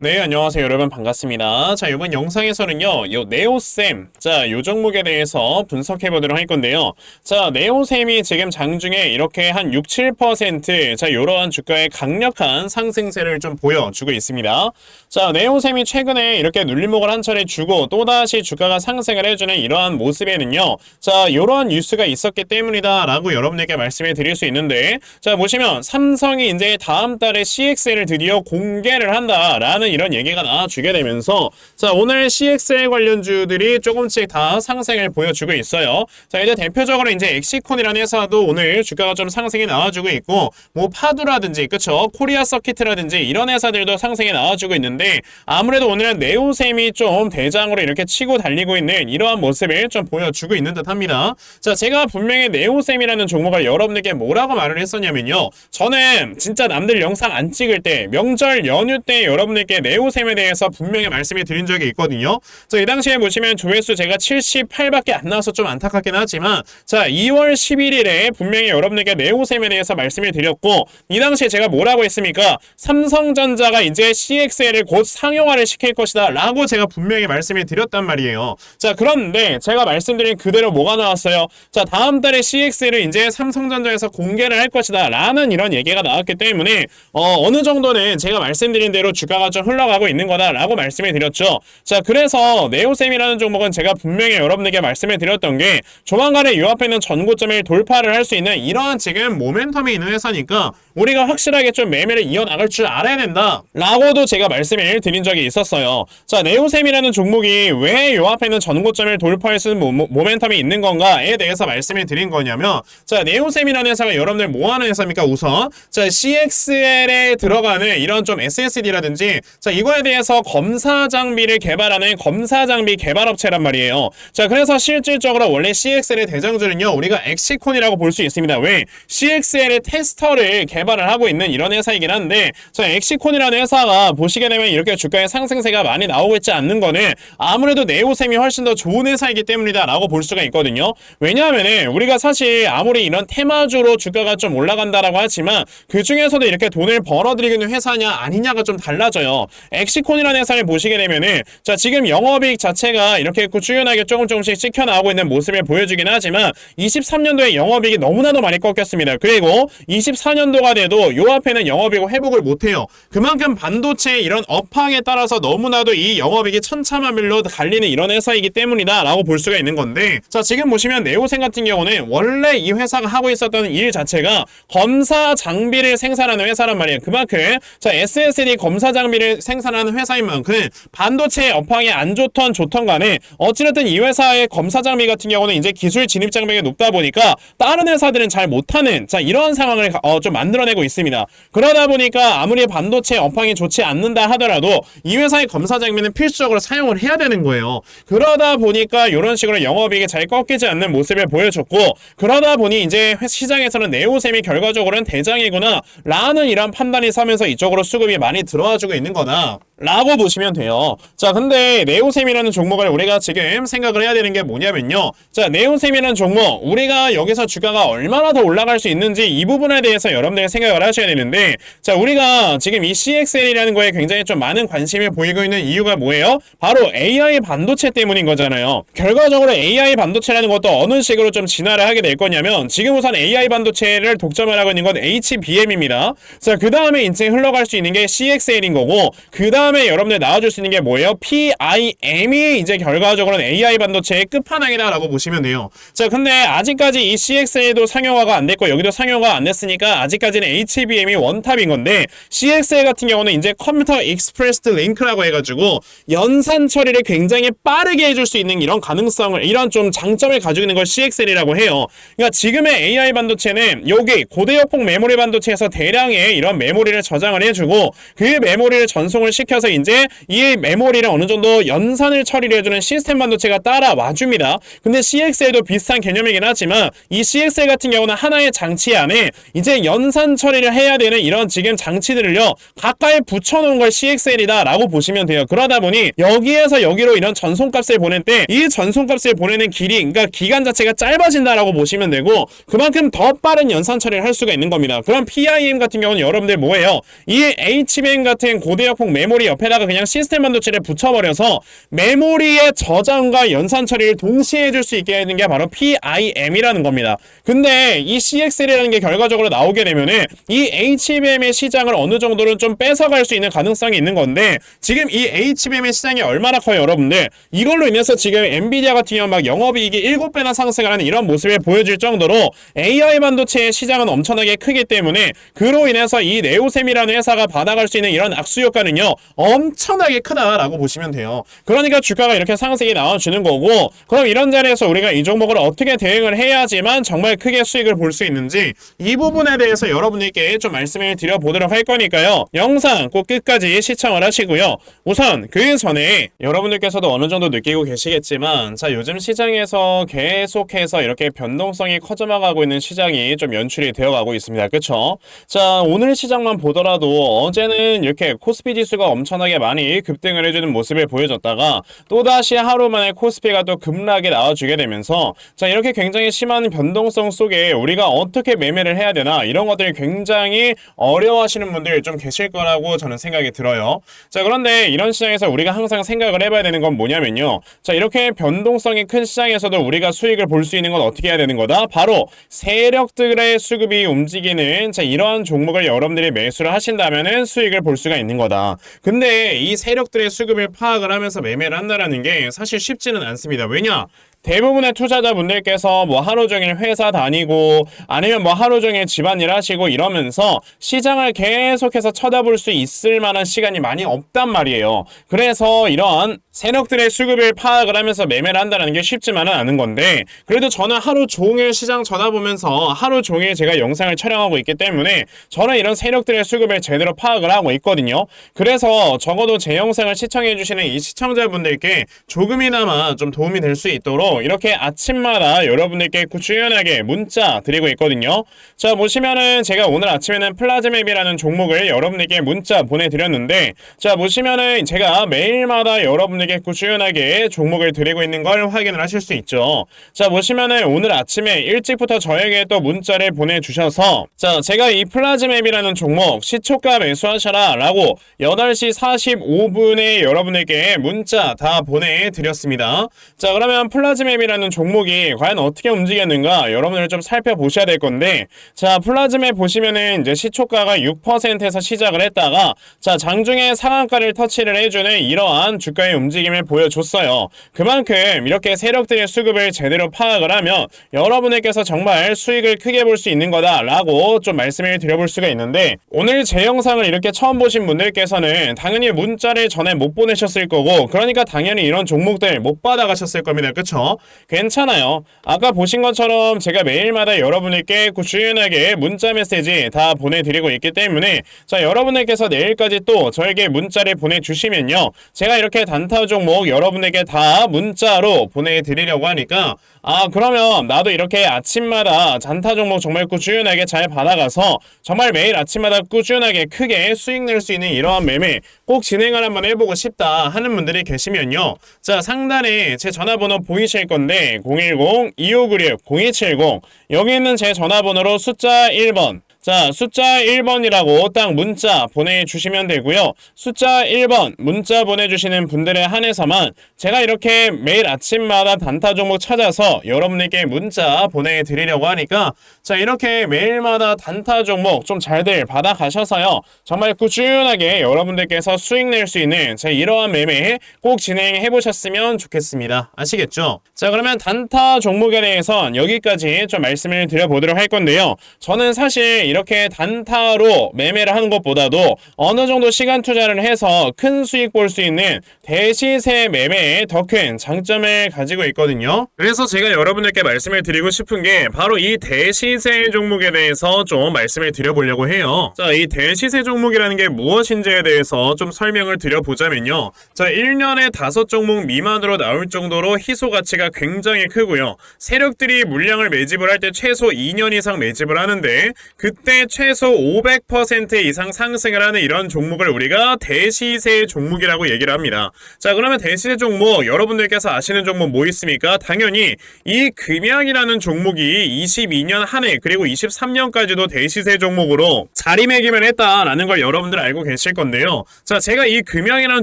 네, 안녕하세요. 여러분 반갑습니다. 자, 이번 영상에서는요, 요 네오셈, 자, 요 종목에 대해서 분석해 보도록 할 건데요. 자, 네오셈이 지금 장중에 이렇게 한 6, 7%, 자, 요러한 주가의 강력한 상승세를 좀 보여주고 있습니다. 자, 네오셈이 최근에 이렇게 눌림목을 한 차례 주고 또다시 주가가 상승을 해주는 이러한 모습에는요, 자, 요러한 뉴스가 있었기 때문이다 라고 여러분에게 말씀을 드릴 수 있는데, 자, 보시면 삼성이 이제 다음 달에 CXL을 드디어 공개를 한다라는 이런 얘기가 나와주게 되면서 자, 오늘 CXL 관련주들이 조금씩 다 상승을 보여주고 있어요. 자, 이제 대표적으로 이제 엑시콘이라는 회사도 오늘 주가가 좀 상승이 나와주고 있고, 뭐 파두라든지 그쵸, 코리아 서킷이라든지 이런 회사들도 상승이 나와주고 있는데, 아무래도 오늘은 네오셈이 좀 대장으로 이렇게 치고 달리고 있는 이러한 모습을 좀 보여주고 있는 듯 합니다. 자, 제가 분명히 네오셈이라는 종목을 여러분들께 뭐라고 말을 했었냐면요, 저는 진짜 남들 영상 안 찍을 때 명절 연휴 때 여러분들께 네오셈에 대해서 분명히 말씀을 드린 적이 있거든요. 자, 이 당시에 보시면 조회수 제가 78밖에 안 나와서 좀 안타깝긴 하지만, 자, 2월 11일에 분명히 여러분들께 네오셈에 대해서 말씀을 드렸고, 이 당시에 제가 뭐라고 했습니까? 삼성전자가 이제 CXL을 곧 상용화를 시킬 것이다 라고 제가 분명히 말씀을 드렸단 말이에요. 자, 그런데 제가 말씀드린 그대로 뭐가 나왔어요? 자, 다음 달에 CXL을 이제 삼성전자에서 공개를 할 것이다 라는 이런 얘기가 나왔기 때문에 어느 정도는 제가 말씀드린 대로 주가가 좀 흘러가고 있는 거다라고 말씀을 드렸죠. 자, 그래서 네오셈이라는 종목은 제가 분명히 여러분에게 말씀을 드렸던 게, 조만간에 요 앞에 있는 전고점을 돌파를 할 수 있는 이러한 지금 모멘텀이 있는 회사니까 우리가 확실하게 좀 매매를 이어나갈 줄 알아야 된다 라고도 제가 말씀을 드린 적이 있었어요. 자, 네오셈이라는 종목이 왜 요 앞에 있는 전고점을 돌파할 수 있는 모멘텀이 있는 건가에 대해서 말씀을 드린 거냐면, 자, 네오셈이라는 회사가 여러분들 뭐 하는 회사입니까? 우선 자, CXL에 들어가는 이런 좀 SSD라든지, 자, 이거에 대해서 검사 장비를 개발하는 검사 장비 개발업체란 말이에요. 자, 그래서 실질적으로 원래 CXL의 대장주는요, 우리가 엑시콘이라고 볼 수 있습니다. 왜? CXL의 테스터를 개발을 하고 있는 이런 회사이긴 한데, 자, 엑시콘이라는 회사가 보시게 되면 이렇게 주가의 상승세가 많이 나오고 있지 않는 거는 아무래도 네오셈이 훨씬 더 좋은 회사이기 때문이다 라고 볼 수가 있거든요. 왜냐하면은 우리가 사실 아무리 이런 테마주로 주가가 좀 올라간다라고 하지만 그 중에서도 이렇게 돈을 벌어들이는 회사냐 아니냐가 좀 달라져요. 엑시콘이라는 회사를 보시게 되면은, 자, 지금 영업이익 자체가 이렇게 꾸준하게 조금씩 찍혀 나오고 있는 모습을 보여주긴 하지만 23년도에 영업이익이 너무나도 많이 꺾였습니다. 그리고 24년도가 돼도 요 앞에는 영업이익 회복을 못해요. 그만큼 반도체 이런 업황에 따라서 너무나도 이 영업이익이 천차만별로 갈리는 이런 회사이기 때문이다 라고 볼 수가 있는 건데, 자, 지금 보시면 네오셈 같은 경우는 원래 이 회사가 하고 있었던 일 자체가 검사 장비를 생산하는 회사란 말이에요. 그만큼 자, SSD 검사 장비를 생산하는 회사인 만큼 반도체 업황이 안 좋던 좋던 간에 어찌됐든 이 회사의 검사 장비 같은 경우는 이제 기술 진입 장벽이 높다 보니까 다른 회사들은 잘 못하는, 자, 이런 상황을 좀 만들어내고 있습니다. 그러다 보니까 아무리 반도체 업황이 좋지 않는다 하더라도 이 회사의 검사 장비는 필수적으로 사용을 해야 되는 거예요. 그러다 보니까 이런 식으로 영업이익이 잘 꺾이지 않는 모습을 보여줬고, 그러다 보니 이제 시장에서는 네오셈이 결과적으로는 대장이구나 라는 이런 판단이 서면서 이쪽으로 수급이 많이 들어와주고 있는 거다 라고 보시면 돼요. 자, 근데 네오셈이라는 종목을 우리가 지금 생각을 해야 되는 게 뭐냐면요, 자, 네오셈이라는 종목 우리가 여기서 주가가 얼마나 더 올라갈 수 있는지 이 부분에 대해서 여러분들이 생각을 하셔야 되는데, 자, 우리가 지금 이 CXL이라는 거에 굉장히 좀 많은 관심을 보이고 있는 이유가 뭐예요? 바로 AI 반도체 때문인 거잖아요. 결과적으로 AI 반도체라는 것도 어느 식으로 좀 진화를 하게 될 거냐면, 지금 우선 AI 반도체를 독점을 하고 있는 건 HBM입니다. 자, 그 다음에 이제 흘러갈 수 있는 게 CXL인 거고, 그 다음에 여러분들 나와줄 수 있는 게 뭐예요? PIM이 이제 결과적으로는 AI 반도체의 끝판왕이다라고 보시면 돼요. 자, 근데 아직까지 이 CXL도 상용화가 안 됐고 여기도 상용화가 안 됐으니까 아직까지는 HBM이 원탑인 건데, CXL 같은 경우는 이제 컴퓨터 익스프레스 링크라고 해가지고 연산 처리를 굉장히 빠르게 해줄 수 있는 이런 가능성을, 이런 좀 장점을 가지고 있는 걸 CXL이라고 해요. 그러니까 지금의 AI 반도체는 여기 고대역폭 메모리 반도체에서 대량의 이런 메모리를 저장을 해주고 그 메모리를 전송을 시켜서 이제 이 메모리를 어느 정도 연산을 처리를 해주는 시스템 반도체가 따라와줍니다. 근데 CXL도 비슷한 개념이긴 하지만 이 CXL 같은 경우는 하나의 장치 안에 이제 연산 처리를 해야 되는 이런 지금 장치들을요 가까이 붙여놓은 걸 CXL이다 라고 보시면 돼요. 그러다 보니 여기에서 여기로 이런 전송값을 보낼 때 이 전송값을 보내는 길이, 그러니까 기간 자체가 짧아진다라고 보시면 되고, 그만큼 더 빠른 연산 처리를 할 수가 있는 겁니다. 그럼 PIM 같은 경우는 여러분들 뭐예요? 이 HBM 같은 고대역폭 메모리 메모리 옆에다가 그냥 시스템 반도체를 붙여버려서 메모리의 저장과 연산 처리를 동시에 해줄 수 있게 하는 게 바로 PIM이라는 겁니다. 근데 이 CXL이라는 게 결과적으로 나오게 되면은 이 HBM의 시장을 어느 정도는 좀 뺏어갈 수 있는 가능성이 있는 건데, 지금 이 HBM의 시장이 얼마나 커요, 여러분들? 이걸로 인해서 지금 엔비디아 같은 경우 막 영업이익이 7배나 상승하는 이런 모습을 보여줄 정도로 AI 반도체의 시장은 엄청나게 크기 때문에, 그로 인해서 이 네오셈이라는 회사가 받아갈 수 있는 이런 악수 효과는요 엄청나게 크다라고 보시면 돼요. 그러니까 주가가 이렇게 상승이 나와주는 거고, 그럼 이런 자리에서 우리가 이 종목을 어떻게 대응을 해야지만 정말 크게 수익을 볼 수 있는지, 이 부분에 대해서 여러분들께 좀 말씀을 드려보도록 할 거니까요, 영상 꼭 끝까지 시청을 하시고요. 우선 그 전에 여러분들께서도 어느 정도 느끼고 계시겠지만, 자, 요즘 시장에서 계속해서 이렇게 변동성이 커져나가고 있는 시장이 좀 연출이 되어가고 있습니다. 그쵸? 자, 오늘 시장만 보더라도 어제는 이렇게 코스피 지수가 엄청나게 많이 급등을 해주는 모습을 보여줬다가 또다시 하루 만에 코스피가 또 급락이 나와주게 되면서, 자, 이렇게 굉장히 심한 변동성 속에 우리가 어떻게 매매를 해야 되나, 이런 것들이 굉장히 어려워하시는 분들 좀 계실 거라고 저는 생각이 들어요. 자, 그런데 이런 시장에서 우리가 항상 생각을 해봐야 되는 건 뭐냐면요, 자, 이렇게 변동성이 큰 시장에서도 우리가 수익을 볼 수 있는 건 어떻게 해야 되는 거다? 바로 세력들의 수급이 움직이는, 자, 이러한 종목을 여러분들이 매수를 하신다면은 수익을 볼 수가 있는 거다. 근데 이 세력들의 수급을 파악을 하면서 매매를 한다는 게 사실 쉽지는 않습니다. 왜냐? 대부분의 투자자분들께서 뭐 하루 종일 회사 다니고 아니면 뭐 하루 종일 집안일 하시고 이러면서 시장을 계속해서 쳐다볼 수 있을 만한 시간이 많이 없단 말이에요. 그래서 이런 세력들의 수급을 파악을 하면서 매매를 한다는 게 쉽지만은 않은 건데, 그래도 저는 하루 종일 시장 쳐다보면서 하루 종일 제가 영상을 촬영하고 있기 때문에 저는 이런 세력들의 수급을 제대로 파악을 하고 있거든요. 그래서 적어도 제 영상을 시청해주시는 이 시청자분들께 조금이나마 좀 도움이 될 수 있도록 이렇게 아침마다 여러분들께 꾸준하게 문자 드리고 있거든요. 자, 보시면은 제가 오늘 아침에는 플라즈맵이라는 종목을 여러분들께 문자 보내드렸는데, 자, 보시면은 제가 매일마다 여러분들께 꾸준하게 종목을 드리고 있는 걸 확인을 하실 수 있죠. 자, 보시면은 오늘 아침에 일찍부터 저에게 또 문자를 보내주셔서, 자, 제가 이 플라즈맵이라는 종목 시초가 매수하셔라 라고 8시 45분에 여러분들께 문자 다 보내드렸습니다. 자, 그러면 플라즈맵이라는 종목이 과연 어떻게 움직였는가 여러분들 좀 살펴보셔야 될 건데, 자, 플라즈맵 보시면은 이제 시초가가 6%에서 시작을 했다가, 자, 장중에 상한가를 터치를 해주는 이러한 주가의 움직임을 보여줬어요. 그만큼 이렇게 세력들의 수급을 제대로 파악을 하면 여러분들께서 정말 수익을 크게 볼 수 있는 거다라고 좀 말씀을 드려볼 수가 있는데, 오늘 제 영상을 이렇게 처음 보신 분들께서는 당연히 문자를 전에 못 보내셨을 거고, 그러니까 당연히 이런 종목들 못 받아가셨을 겁니다. 그쵸? 괜찮아요. 아까 보신 것처럼 제가 매일마다 여러분들께 꾸준하게 문자 메시지 다 보내드리고 있기 때문에, 자, 여러분들께서 내일까지 또 저에게 문자를 보내주시면요, 제가 이렇게 단타 종목 여러분에게 다 문자로 보내드리려고 하니까, 아, 그러면 나도 이렇게 아침마다 단타 종목 정말 꾸준하게 잘 받아가서 정말 매일 아침마다 꾸준하게 크게 수익 낼 수 있는 이러한 매매 꼭 진행을 한번 해보고 싶다 하는 분들이 계시면요, 자, 상단에 제 전화번호 보이실 건데 010-2596-0270, 여기 있는 제 전화번호로 숫자 1번, 자, 숫자 1번이라고 딱 문자 보내주시면 되고요. 숫자 1번 문자 보내주시는 분들에 한해서만 제가 이렇게 매일 아침마다 단타 종목 찾아서 여러분에게 문자 보내드리려고 하니까, 자, 이렇게 매일마다 단타 종목 좀 잘들 받아가셔서요, 정말 꾸준하게 여러분들께서 수익 낼 수 있는 제 이러한 매매 꼭 진행해보셨으면 좋겠습니다. 아시겠죠? 자, 그러면 단타 종목에 대해선 여기까지 좀 말씀을 드려보도록 할 건데요, 저는 사실 이렇게 단타로 매매를 하는 것보다도 어느 정도 시간 투자를 해서 큰 수익 볼 수 있는 대시세 매매에 더 큰 장점을 가지고 있거든요. 그래서 제가 여러분들께 말씀을 드리고 싶은 게 바로 이 대시세 종목에 대해서 좀 말씀을 드려보려고 해요. 자, 이 대시세 종목이라는 게 무엇인지에 대해서 좀 설명을 드려보자면요, 자, 1년에 5종목 미만으로 나올 정도로 희소 가치가 굉장히 크고요, 세력들이 물량을 매집을 할 때 최소 2년 이상 매집을 하는데 그때 최소 500% 이상 상승을 하는 이런 종목을 우리가 대시세 종목이라고 얘기를 합니다. 자, 그러면 대시세 종목 여러분들께서 아시는 종목 뭐 있습니까? 당연히 이 금양이라는 종목이 22년 한 지난해 그리고 23년까지도 대시세 종목으로 자리매김을 했다라는 걸 여러분들 알고 계실 건데요. 자, 제가 이 금양이라는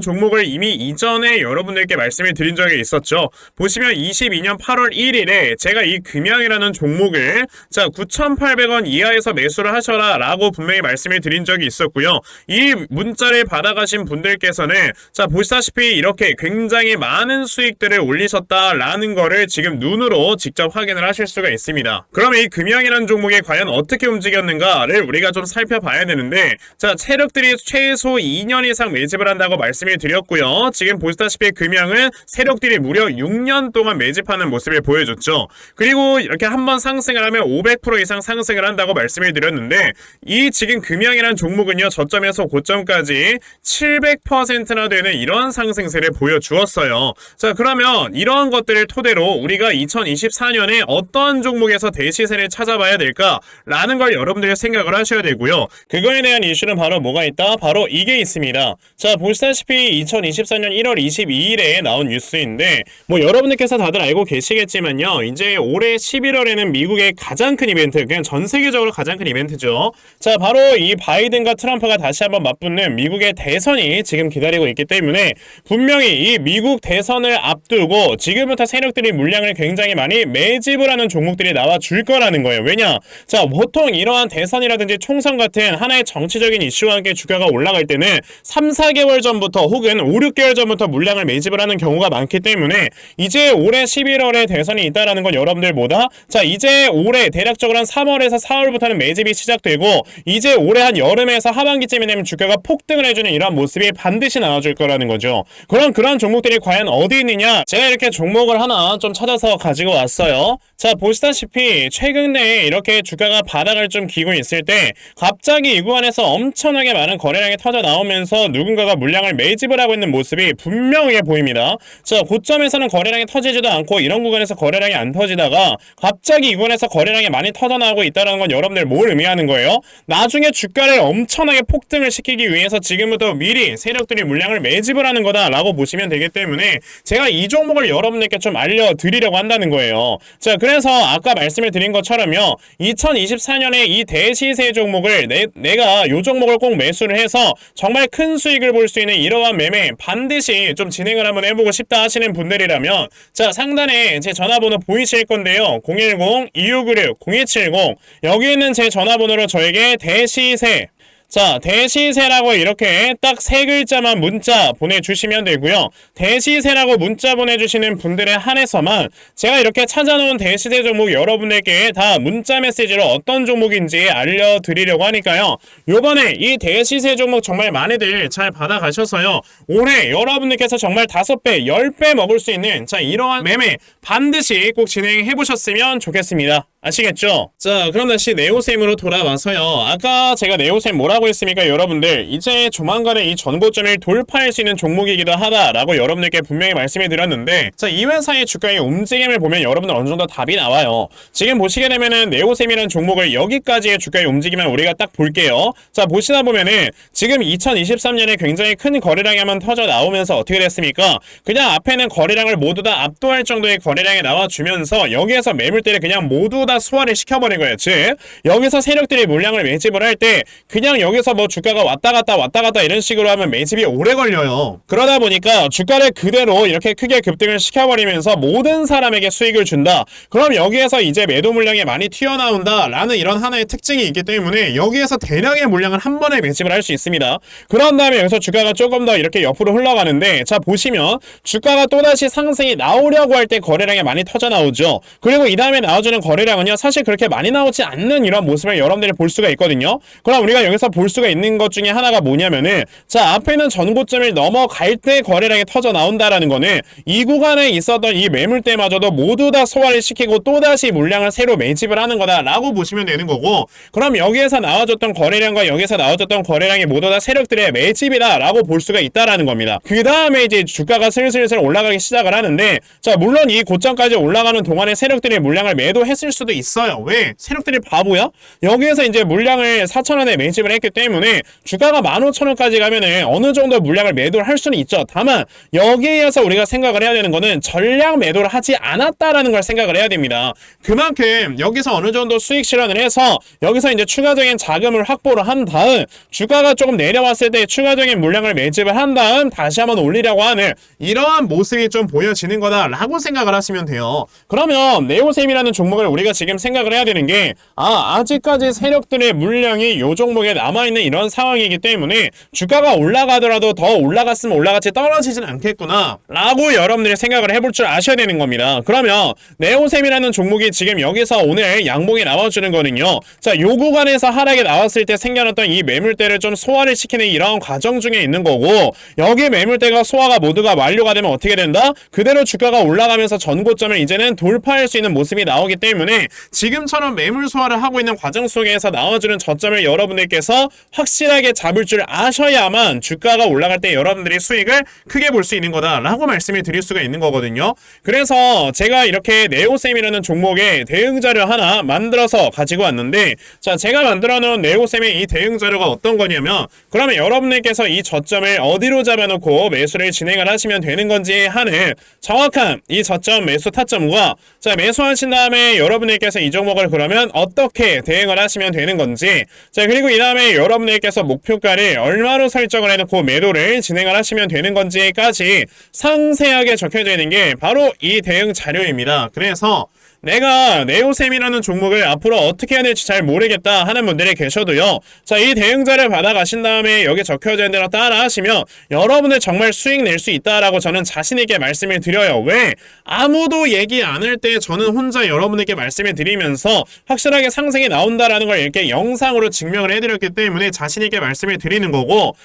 종목을 이미 이전에 여러분들께 말씀을 드린 적이 있었죠. 보시면 22년 8월 1일에 제가 이 금양이라는 종목을 자 9,800원 이하에서 매수를 하셔라 라고 분명히 말씀을 드린 적이 있었고요. 이 문자를 받아가신 분들께서는 자 보시다시피 이렇게 굉장히 많은 수익들을 올리셨다라는 거를 지금 눈으로 직접 확인을 하실 수가 있습니다. 그럼 이 금양이라는 종목이 과연 어떻게 움직였는가를 우리가 좀 살펴봐야 되는데 자 세력들이 최소 2년 이상 매집을 한다고 말씀을 드렸고요. 지금 보시다시피 금양은 세력들이 무려 6년 동안 매집하는 모습을 보여줬죠. 그리고 이렇게 한번 상승을 하면 500% 이상 상승을 한다고 말씀을 드렸는데 이 지금 금양이라는 종목은요 저점에서 고점까지 700%나 되는 이런 상승세를 보여주었어요. 자 그러면 이러한 것들을 토대로 우리가 2024년에 어떤 종목에서 대시세를 찾아봐야 될까라는 걸 여러분들이 생각을 하셔야 되고요. 그거에 대한 이슈는 바로 뭐가 있다? 바로 이게 있습니다. 자 보시다시피 2024년 1월 22일에 나온 뉴스인데 뭐 여러분들께서 다들 알고 계시겠지만요. 이제 올해 11월에는 미국의 가장 큰 이벤트, 그냥 전 세계적으로 가장 큰 이벤트죠. 자 바로 이 바이든과 트럼프가 다시 한번 맞붙는 미국의 대선이 지금 기다리고 있기 때문에 분명히 이 미국 대선을 앞두고 지금부터 세력들이 물량을 굉장히 많이 매집을 하는 종목들이 나와줄 거라는 거예요. 왜냐? 자 보통 이러한 대선이라든지 총선 같은 하나의 정치적인 이슈와 함께 주가가 올라갈 때는 3, 4개월 전부터 혹은 5, 6개월 전부터 물량을 매집을 하는 경우가 많기 때문에 이제 올해 11월에 대선이 있다라는 건 여러분들 뭐다? 자 이제 올해 대략적으로 한 3월에서 4월부터는 매집이 시작되고 이제 올해 한 여름에서 하반기쯤이 되면 주가가 폭등을 해주는 이런 모습이 반드시 나와줄 거라는 거죠. 그럼 그런 종목들이 과연 어디 있느냐? 제가 이렇게 종목을 하나 좀 찾아서 가지고 왔어요. 자 보시다시피 최근에 이렇게 주가가 바닥을 좀 기고 있을 때 갑자기 이 구간에서 엄청나게 많은 거래량이 터져 나오면서 누군가가 물량을 매집을 하고 있는 모습이 분명하게 보입니다. 자 고점에서는 거래량이 터지지도 않고 이런 구간에서 거래량이 안 터지다가 갑자기 이 구간에서 거래량이 많이 터져 나오고 있다는 건 여러분들 뭘 의미하는 거예요? 나중에 주가를 엄청나게 폭등을 시키기 위해서 지금부터 미리 세력들이 물량을 매집을 하는 거다라고 보시면 되기 때문에 제가 이 종목을 여러분들께 좀 알려드리려고 한다는 거예요. 자 그래서 아까 말씀을 드린 것처럼요 2024년에 이 대시세 종목을 내가 이 종목을 꼭 매수를 해서 정말 큰 수익을 볼 수 있는 이러한 매매 반드시 좀 진행을 한번 해보고 싶다 하시는 분들이라면 자 상단에 제 전화번호 보이실 건데요 010-2696-0270 여기 있는 제 전화번호로 저에게 대시세 자 대시세라고 이렇게 딱 세 글자만 문자 보내주시면 되고요. 대시세라고 문자 보내주시는 분들에 한해서만 제가 이렇게 찾아놓은 대시세 종목 여러분들께 다 문자 메시지로 어떤 종목인지 알려드리려고 하니까요. 요번에 이 대시세 종목 정말 많이들 잘 받아가셔서요. 올해 여러분들께서 정말 5배, 10배 먹을 수 있는 자 이러한 매매 반드시 꼭 진행해보셨으면 좋겠습니다. 아시겠죠? 자 그럼 다시 네오셈으로 돌아와서요. 아까 제가 네오셈 뭐라고 했습니까? 여러분들 이제 조만간에 이 전고점을 돌파할 수 있는 종목이기도 하다라고 여러분들께 분명히 말씀해 드렸는데 자 이 회사의 주가의 움직임을 보면 여러분들 어느 정도 답이 나와요. 지금 보시게 되면은 네오셈이라는 종목을 여기까지의 주가의 움직임을 우리가 딱 볼게요. 자 보시다 보면은 지금 2023년에 굉장히 큰 거래량이 한번 터져 나오면서 어떻게 됐습니까? 그냥 앞에는 거래량을 모두 다 압도할 정도의 거래량이 나와주면서 여기에서 매물대를 그냥 모두 다 소화를 시켜버린 거예요. 즉 여기서 세력들이 물량을 매집을 할 때 그냥 여기서 뭐 주가가 왔다 갔다 이런 식으로 하면 매집이 오래 걸려요. 그러다 보니까 주가를 그대로 이렇게 크게 급등을 시켜버리면서 모든 사람에게 수익을 준다. 그럼 여기에서 이제 매도 물량이 많이 튀어나온다 라는 이런 하나의 특징이 있기 때문에 여기에서 대량의 물량을 한 번에 매집을 할 수 있습니다. 그런 다음에 여기서 주가가 조금 더 이렇게 옆으로 흘러가는데 자 보시면 주가가 또다시 상승이 나오려고 할 때 거래량이 많이 터져 나오죠. 그리고 이 다음에 나와주는 거래량은요 사실 그렇게 많이 나오지 않는 이런 모습을 여러분들이 볼 수가 있거든요. 그럼 우리가 여기서 볼 수가 있는 것 중에 하나가 뭐냐면은 자 앞에는 전고점을 넘어갈 때 거래량이 터져 나온다라는 거는 이 구간에 있었던 이 매물대마저도 모두 다 소화를 시키고 또다시 물량을 새로 매집을 하는 거다라고 보시면 되는 거고 그럼 여기에서 나와줬던 거래량과 여기서 나와줬던 거래량이 모두 다 세력들의 매집이다라고 볼 수가 있다라는 겁니다. 그 다음에 이제 주가가 슬슬 올라가기 시작을 하는데 자 물론 이 고점까지 올라가는 동안에 세력들의 물량을 매도했을 수도 수도 있어요. 왜? 세력들이 바보야? 여기에서 이제 물량을 4,000원에 매집을 했기 때문에 주가가 15,000원까지 가면은 어느 정도 물량을 매도를 할 수는 있죠. 다만 여기에서 우리가 생각을 해야 되는 거는 전량 매도를 하지 않았다라는 걸 생각을 해야 됩니다. 그만큼 여기서 어느 정도 수익 실현을 해서 여기서 이제 추가적인 자금을 확보를 한 다음 주가가 조금 내려왔을 때 추가적인 물량을 매집을 한 다음 다시 한번 올리려고 하는 이러한 모습이 좀 보여지는 거다라고 생각을 하시면 돼요. 그러면 네오셈이라는 종목을 우리가 지금 생각을 해야 되는 게 아직까지 세력들의 물량이 이 종목에 남아있는 이런 상황이기 때문에 주가가 올라가더라도 더 올라갔으면 올라갔지 떨어지진 않겠구나 라고 여러분들이 생각을 해볼 줄 아셔야 되는 겁니다. 그러면 네오셈이라는 종목이 지금 여기서 오늘 양봉이 나와주는 거는요, 자, 요 구간에서 하락이 나왔을 때 생겨났던 이 매물대를 좀 소화를 시키는 이런 과정 중에 있는 거고, 여기 매물대가 소화가 모두가 완료가 되면 어떻게 된다? 그대로 주가가 올라가면서 전고점을 이제는 돌파할 수 있는 모습이 나오기 때문에 지금처럼 매물 소화를 하고 있는 과정 속에서 나와주는 저점을 여러분들께서 확실하게 잡을 줄 아셔야만 주가가 올라갈 때 여러분들이 수익을 크게 볼 수 있는 거다라고 말씀을 드릴 수가 있는 거거든요. 그래서 제가 이렇게 네오셈이라는 종목의 대응 자료 하나 만들어서 가지고 왔는데, 자, 제가 만들어 놓은 네오셈의 이 대응 자료가 어떤 거냐면, 그러면 여러분들께서 이 저점을 어디로 잡아놓고 매수를 진행을 하시면 되는 건지 하는 정확한 이 저점 매수 타점과, 자, 매수하신 다음에 여러분들께서 이 종목을 그러면 어떻게 대응을 하시면 되는 건지, 자, 그리고 이 다음에 여러분들께서 목표가를 얼마로 설정을 해놓고 매도를 진행을 하시면 되는 건지까지 상세하게 적혀져 있는 게 바로 이 대응 자료입니다. 그래서 내가 네오셈이라는 종목을 앞으로 어떻게 해야 될지 잘 모르겠다 하는 분들이 계셔도요, 자, 이 대응자를 받아가신 다음에 여기 적혀져 있는 대로 따라 하시면 여러분들 정말 수익 낼 수 있다라고 저는 자신있게 말씀을 드려요. 왜? 아무도 얘기 안 할 때 저는 혼자 여러분에게 말씀을 드리면서 확실하게 상승이 나온다라는 걸 이렇게 영상으로 증명을 해드렸기 때문에 자신있게 말씀을 드리는 거고,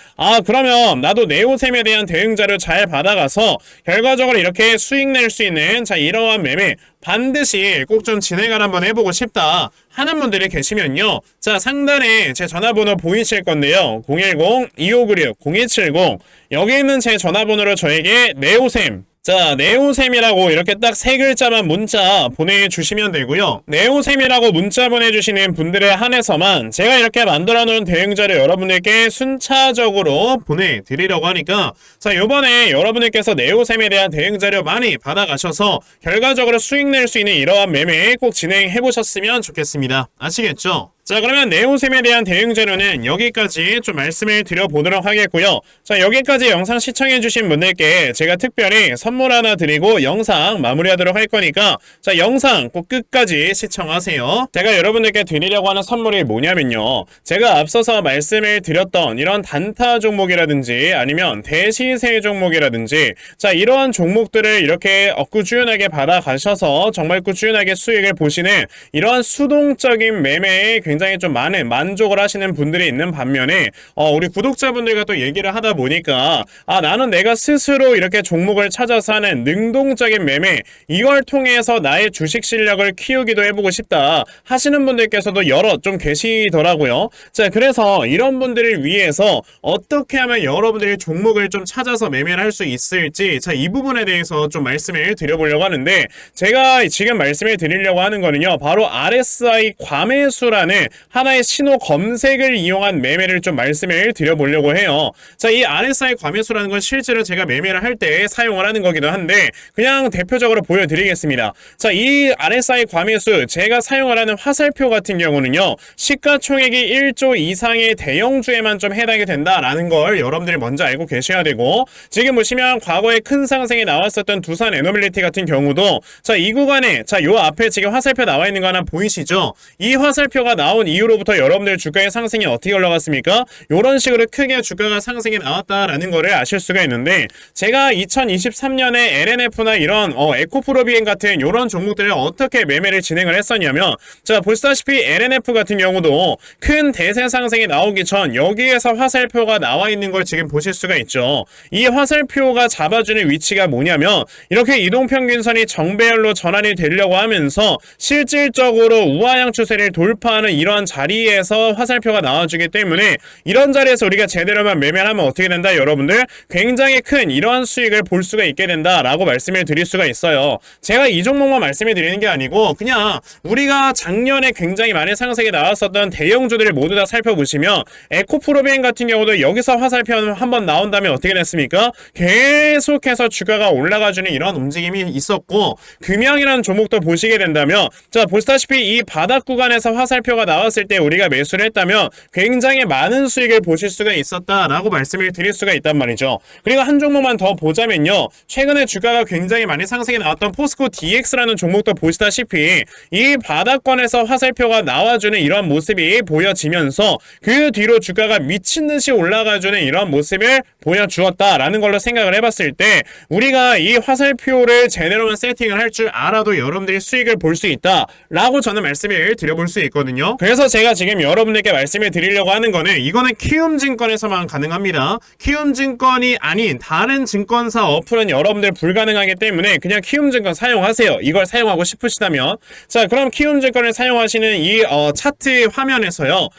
그러면 나도 네오셈에 대한 대응자를 잘 받아가서 결과적으로 이렇게 수익 낼 수 있는, 자, 이러한 매매 반드시 꼭 좀 진행을 한번 해보고 싶다 하는 분들이 계시면요, 자, 상단에 제 전화번호 보이실 건데요, 010-2596-0270 여기 있는 제 전화번호로 저에게 네오셈, 자, 네오셈이라고 이렇게 딱 세 글자만 문자 보내주시면 되고요. 네오셈이라고 문자 보내주시는 분들에 한해서만 제가 이렇게 만들어 놓은 대응자를 여러분들께 순차적으로 보내드리려고 하니까, 자, 요번에 여러분들께서 네오셈에 대한 대응자료 많이 받아가셔서 결과적으로 수익 낼 수 있는 이러한 매매 꼭 진행해 보셨으면 좋겠습니다. 아시겠죠? 자, 그러면 네오셈에 대한 대응 자료는 여기까지 좀 말씀을 드려보도록 하겠고요. 자, 여기까지 영상 시청해주신 분들께 제가 특별히 선물 하나 드리고 영상 마무리하도록 할 거니까, 자, 영상 꼭 끝까지 시청하세요. 제가 여러분들께 드리려고 하는 선물이 뭐냐면요, 제가 앞서서 말씀을 드렸던 이런 단타 종목이라든지 아니면 대시세 종목이라든지, 자, 이러한 종목들을 이렇게 꾸준하게 받아가셔서 정말 꾸준하게 수익을 보시는 이러한 수동적인 매매에 굉장히 좀 많은 만족을 하시는 분들이 있는 반면에, 우리 구독자분들과 또 얘기를 하다 보니까, 나는 내가 스스로 이렇게 종목을 찾아서 하는 능동적인 매매, 이걸 통해서 나의 주식 실력을 키우기도 해보고 싶다 하시는 분들께서도 여러 좀 계시더라고요. 자, 그래서 이런 분들을 위해서 어떻게 하면 여러분들이 종목을 좀 찾아서 매매를 할 수 있을지, 자, 이 부분에 대해서 좀 말씀을 드려보려고 하는데, 제가 지금 말씀을 드리려고 하는 거는요, 바로 RSI 과매수라는 하나의 신호 검색을 이용한 매매를 좀 말씀을 드려보려고 해요. 자, 이 RSI 과매수라는 건 실제로 제가 매매를 할 때 사용을 하는 거기도 한데, 그냥 대표적으로 보여드리겠습니다. 자, 이 RSI 과매수, 제가 사용을 하는 화살표 같은 경우는요, 시가총액이 1조 이상의 대형주에만 좀 해당이 된다라는 걸 여러분들이 먼저 알고 계셔야 되고, 지금 보시면 과거에 큰 상승이 나왔었던 두산 에너빌리티 같은 경우도, 자, 이 구간에, 자, 요 앞에 지금 화살표 나와 있는 거 하나 보이시죠? 이 화살표가 나온 이후로부터 여러분들 주가의 상승이 어떻게 올라갔습니까? 이런 식으로 크게 주가가 상승이 나왔다라는 거를 아실 수가 있는데, 제가 2023년에 LNF나 이런 에코프로비엔 같은 이런 종목들을 어떻게 매매를 진행을 했었냐면, 자, 보시다시피 LNF 같은 경우도 큰 대세 상승이 나오기 전 여기에서 화살표가 나와 있는 걸 지금 보실 수가 있죠. 이 화살표가 잡아주는 위치가 뭐냐면, 이렇게 이동평균선이 정배열로 전환이 되려고 하면서 실질적으로 우하향 추세를 돌파하는 이러한 자리에서 화살표가 나와주기 때문에 이런 자리에서 우리가 제대로만 매매를 하면 어떻게 된다 여러분들? 굉장히 큰 이러한 수익을 볼 수가 있게 된다라고 말씀을 드릴 수가 있어요. 제가 이 종목만 말씀을 드리는 게 아니고 그냥 우리가 작년에 굉장히 많은 상승이 나왔었던 대형주들을 모두 다 살펴보시면 에코프로비엔 같은 경우도 여기서 화살표 한번 나온 다음에 어떻게 됐습니까? 계속해서 주가가 올라가주는 이런 움직임이 있었고, 금양이라는 종목도 보시게 된다면 자 보시다시피 이 바닥 구간에서 화살표가 나왔을 때 우리가 매수를 했다면 굉장히 많은 수익을 보실 수가 있었다라고 말씀을 드릴 수가 있단 말이죠. 그리고 한 종목만 더 보자면요, 최근에 주가가 굉장히 많이 상승이 나왔던 포스코 DX라는 종목도 보시다시피 이 바닥권에서 화살표가 나와주는 이런 모습이 보여지면서 그 뒤로 주가가 미친듯이 올라가주는 이런 모습을 보여주었다라는 걸로 생각을 해봤을 때 우리가 이 화살표를 제대로만 세팅을 할 줄 알아도 여러분들이 수익을 볼 수 있다라고 저는 말씀을 드려볼 수 있거든요. 그래서 제가 지금 여러분들께 말씀을 드리려고 하는 거는 이거는 키움증권에서만 가능합니다. 키움증권이 아닌 다른 증권사 어플은 여러분들 불가능하기 때문에 그냥 키움증권 사용하세요. 이걸 사용하고 싶으시다면. 자, 그럼 키움증권을 사용하시는 이 차트 화면에서요,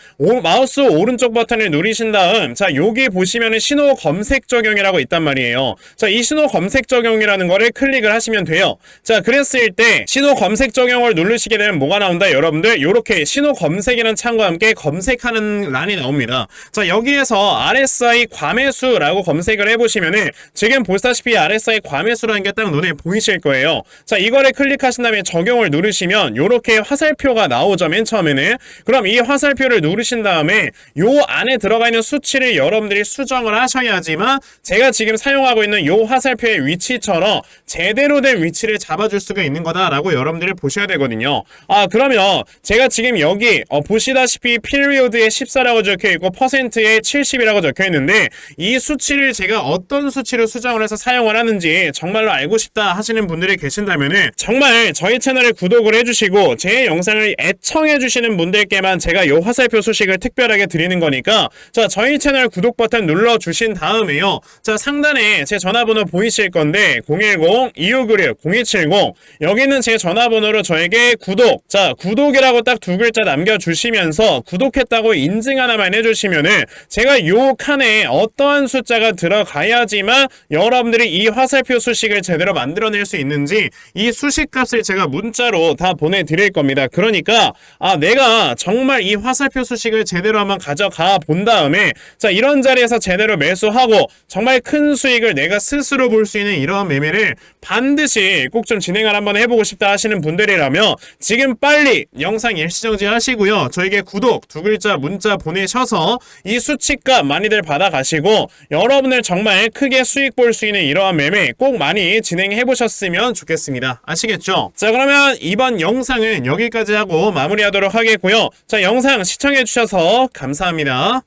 마우스 오른쪽 버튼을 누르신 다음 자 여기 보시면은 신호 검색 적용이라고 있단 말이에요. 자, 이 신호 검색 적용이라는 거를 클릭을 하시면 돼요. 자, 그랬을 때 신호 검색 적용을 누르시게 되면 뭐가 나온다 여러분들? 요렇게 신호 검색이라는 창과 함께 검색하는 란이 나옵니다. 자, 여기에서 RSI 과매수라고 검색을 해보시면은 지금 보시다시피 RSI 과매수라는 게 딱 눈에 보이실 거예요. 자, 이거를 클릭하신 다음에 적용을 누르시면 요렇게 화살표가 나오죠, 맨 처음에는. 그럼 이 화살표를 누르신 다음에 요 안에 들어가 있는 수치를 여러분들이 수정을 하셔야지만 제가 지금 사용하고 있는 요 화살표의 위치처럼 제대로 된 위치를 잡아줄 수가 있는 거다라고 여러분들이 보셔야 되거든요. 그러면 제가 지금 여기 보시다시피 피리오드에 14라고 적혀있고 퍼센트에 70이라고 적혀있는데 이 수치를 제가 어떤 수치로 수정을 해서 사용을 하는지 정말로 알고 싶다 하시는 분들이 계신다면은 정말 저희 채널에 구독을 해주시고 제 영상을 애청해주시는 분들께만 제가 요 화살표 소식을 특별하게 드리는 거니까 자, 저희 채널 구독 버튼 눌러주신 다음에요, 자 상단에 제 전화번호 보이실 건데 010-2596-0270 여기는 제 전화번호로 저에게 구독, 자 구독이라고 딱 두 글자 남겨주시면서 구독했다고 인증 하나만 해주시면은 제가 요 칸에 어떠한 숫자가 들어가야지만 여러분들이 이 화살표 수식을 제대로 만들어낼 수 있는지 이 수식값을 제가 문자로 다 보내드릴 겁니다. 그러니까 내가 정말 이 화살표 수식을 제대로 한번 가져가 본 다음에 자 이런 자리에서 제대로 매수하고 정말 큰 수익을 내가 스스로 볼 수 있는 이러한 매매를 반드시 꼭 좀 진행을 한번 해보고 싶다 하시는 분들이라면 지금 빨리 영상 일시정지 하시고요, 저에게 구독 두 글자 문자 보내셔서 이 수치값 많이들 받아가시고 여러분들 정말 크게 수익 볼 수 있는 이러한 매매 꼭 많이 진행해 보셨으면 좋겠습니다. 아시겠죠? 자, 그러면 이번 영상은 여기까지 하고 마무리하도록 하겠고요. 자, 영상 시청해 주셔서 감사합니다.